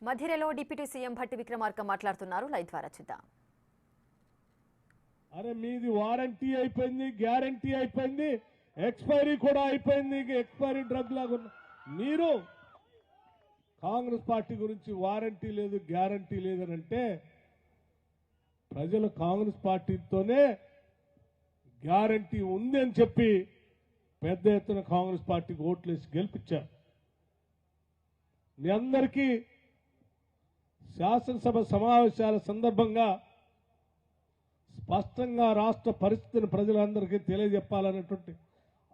మధిరలో deputy CM Bhatti Vikramarka మాట్లాడుతున్నారు. Live ద్వారా చూద్దాం. అరే మీది వారంటీ అయిపోయింది, గ్యారంటీ అయిపోయింది, ఎక్స్పైరీ కూడా అయిపోయింది. ఎక్స్పైరీ డ్రగ్ లాగా మీరు కాంగ్రెస్ పార్టీ గురించి వారంటీ లేదు, గ్యారంటీ లేదనంటే ప్రజలు కాంగ్రెస్ పార్టీతోనే గ్యారంటీ ఉంది అని చెప్పి పెద్ద ఎత్తున కాంగ్రెస్ పార్టీకి ఓట్లేసి గెలిపించారు. మీ అందరికీ శాసనసభ సమావేశాల సందర్భంగా స్పష్టంగా రాష్ట్ర పరిస్థితిని ప్రజలందరికీ తెలియజెప్పాలనేటువంటి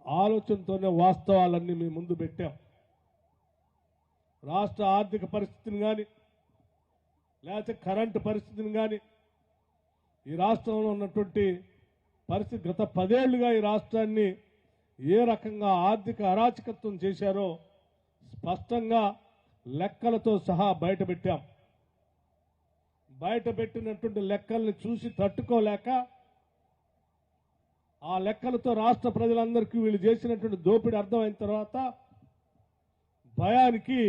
ఆలోచనతోనే వాస్తవాలన్నీ మీ ముందు పెట్టాం. రాష్ట్ర ఆర్థిక పరిస్థితిని కానీ లేకపోతే కరెంటు పరిస్థితిని కానీ ఈ రాష్ట్రంలో ఉన్నటువంటి పరిస్థితి గత 10 ఏళ్లుగా ఈ రాష్ట్రాన్ని ఏ రకంగా ఆర్థిక అరాచకత్వం చేశారో స్పష్టంగా లెక్కలతో సహా బయటపెట్టాం. బయటపెట్టినటువంటి లెక్కల్ని చూసి తట్టుకోలేక ఆ లెక్కలతో రాష్ట్ర ప్రజలందరికీ వీళ్ళు చేసినటువంటి దోపిడీ అర్థమైన తర్వాత భయానికి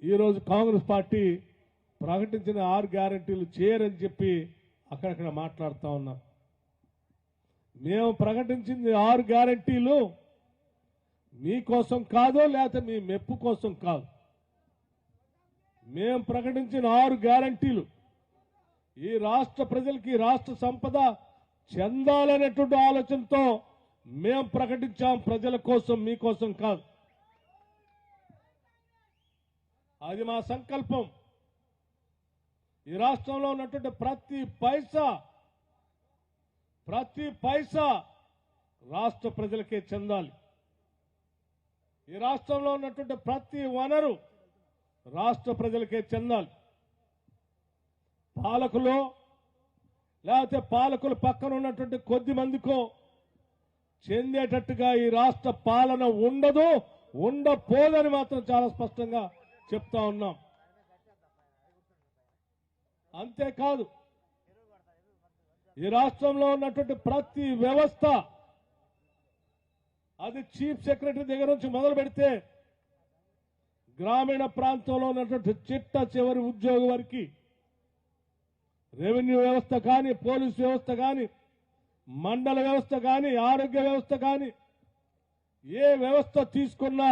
ఈరోజు కాంగ్రెస్ పార్టీ ప్రకటించిన 6 గ్యారెంటీలు చేయరని చెప్పి అక్కడక్కడ మాట్లాడుతూ ఉన్నాం. మేము ప్రకటించింది 6 గ్యారెంటీలు మీకోసం కాదు, లేకపోతే మీ మెప్పు కోసం కాదు. మేము ప్రకటించిన 6 గ్యారెంటీలు ఈ రాష్ట్ర ప్రజలకి రాష్ట్ర సంపద చెందాలనేటువంటి ఆలోచనతో మేము ప్రకటించాం. ప్రజల కోసం, మీకోసం కాదు. అది మా సంకల్పం. ఈ రాష్ట్రంలో ఉన్నటువంటి ప్రతి పైసా రాష్ట్ర ప్రజలకే చెందాలి. ఈ రాష్ట్రంలో ఉన్నటువంటి ప్రతి వనరు రాష్ట్ర ప్రజలకే చెందాలి. పాలకులు లేకపోతే పాలకుల పక్కన ఉన్నటువంటి కొద్ది మందికో చెందేటట్టుగా ఈ రాష్ట్ర పాలన ఉండదు, ఉండపోదని మాత్రం చాలా స్పష్టంగా చెప్తా ఉన్నాం. అంతేకాదు ఈ రాష్ట్రంలో ఉన్నటువంటి ప్రతి వ్యవస్థ, అది చీఫ్ సెక్రటరీ దగ్గర నుంచి మొదలు పెడితే గ్రామీణ ప్రాంతంలో ఉన్నటువంటి చిట్ట చివరి ఉద్యోగి వరకు, రెవెన్యూ వ్యవస్థ కానీ, పోలీసు వ్యవస్థ కానీ, మండల వ్యవస్థ కానీ, ఆరోగ్య వ్యవస్థ కానీ, ఏ వ్యవస్థ తీసుకున్నా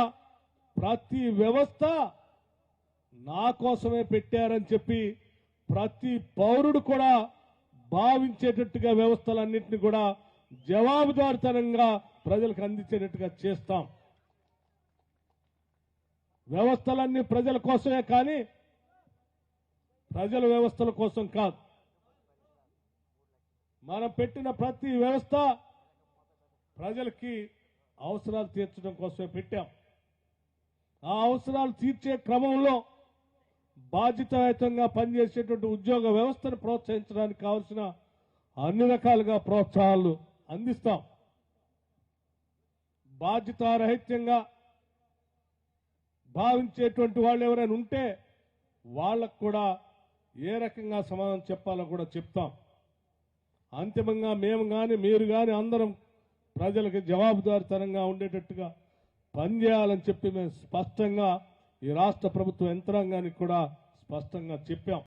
ప్రతి వ్యవస్థ నా కోసమే పెట్టారని చెప్పి ప్రతి పౌరుడు కూడా భావించేటట్టుగా వ్యవస్థలన్నింటినీ కూడా జవాబుదారితనంగా ప్రజలకు అందించేటట్టుగా చేస్తాం. వ్యవస్థలన్నీ ప్రజల కోసమే కానీ ప్రజల వ్యవస్థల కోసం కాదు. మనం పెట్టిన ప్రతి వ్యవస్థ ప్రజలకి అవసరాలు తీర్చడం కోసమే పెట్టాం. ఆ అవసరాలు తీర్చే క్రమంలో బాధ్యతాయుతంగా పనిచేసేటువంటి ఉద్యోగ వ్యవస్థను ప్రోత్సహించడానికి కావలసిన అన్ని రకాలుగా ప్రోత్సాహాలు అందిస్తాం. బాధ్యతారహిత్యంగా భావించేటువంటి వాళ్ళు ఎవరైనా ఉంటే వాళ్ళకు కూడా ఏ రకంగా సమాధానం చెప్పాలో కూడా చెప్తాం. అంతిమంగా మేము కానీ మీరు కానీ అందరం ప్రజలకు జవాబుదారితనంగా ఉండేటట్టుగా పనిచేయాలని చెప్పి మేము స్పష్టంగా ఈ రాష్ట్ర ప్రభుత్వ యంత్రాంగానికి కూడా స్పష్టంగా చెప్పాం.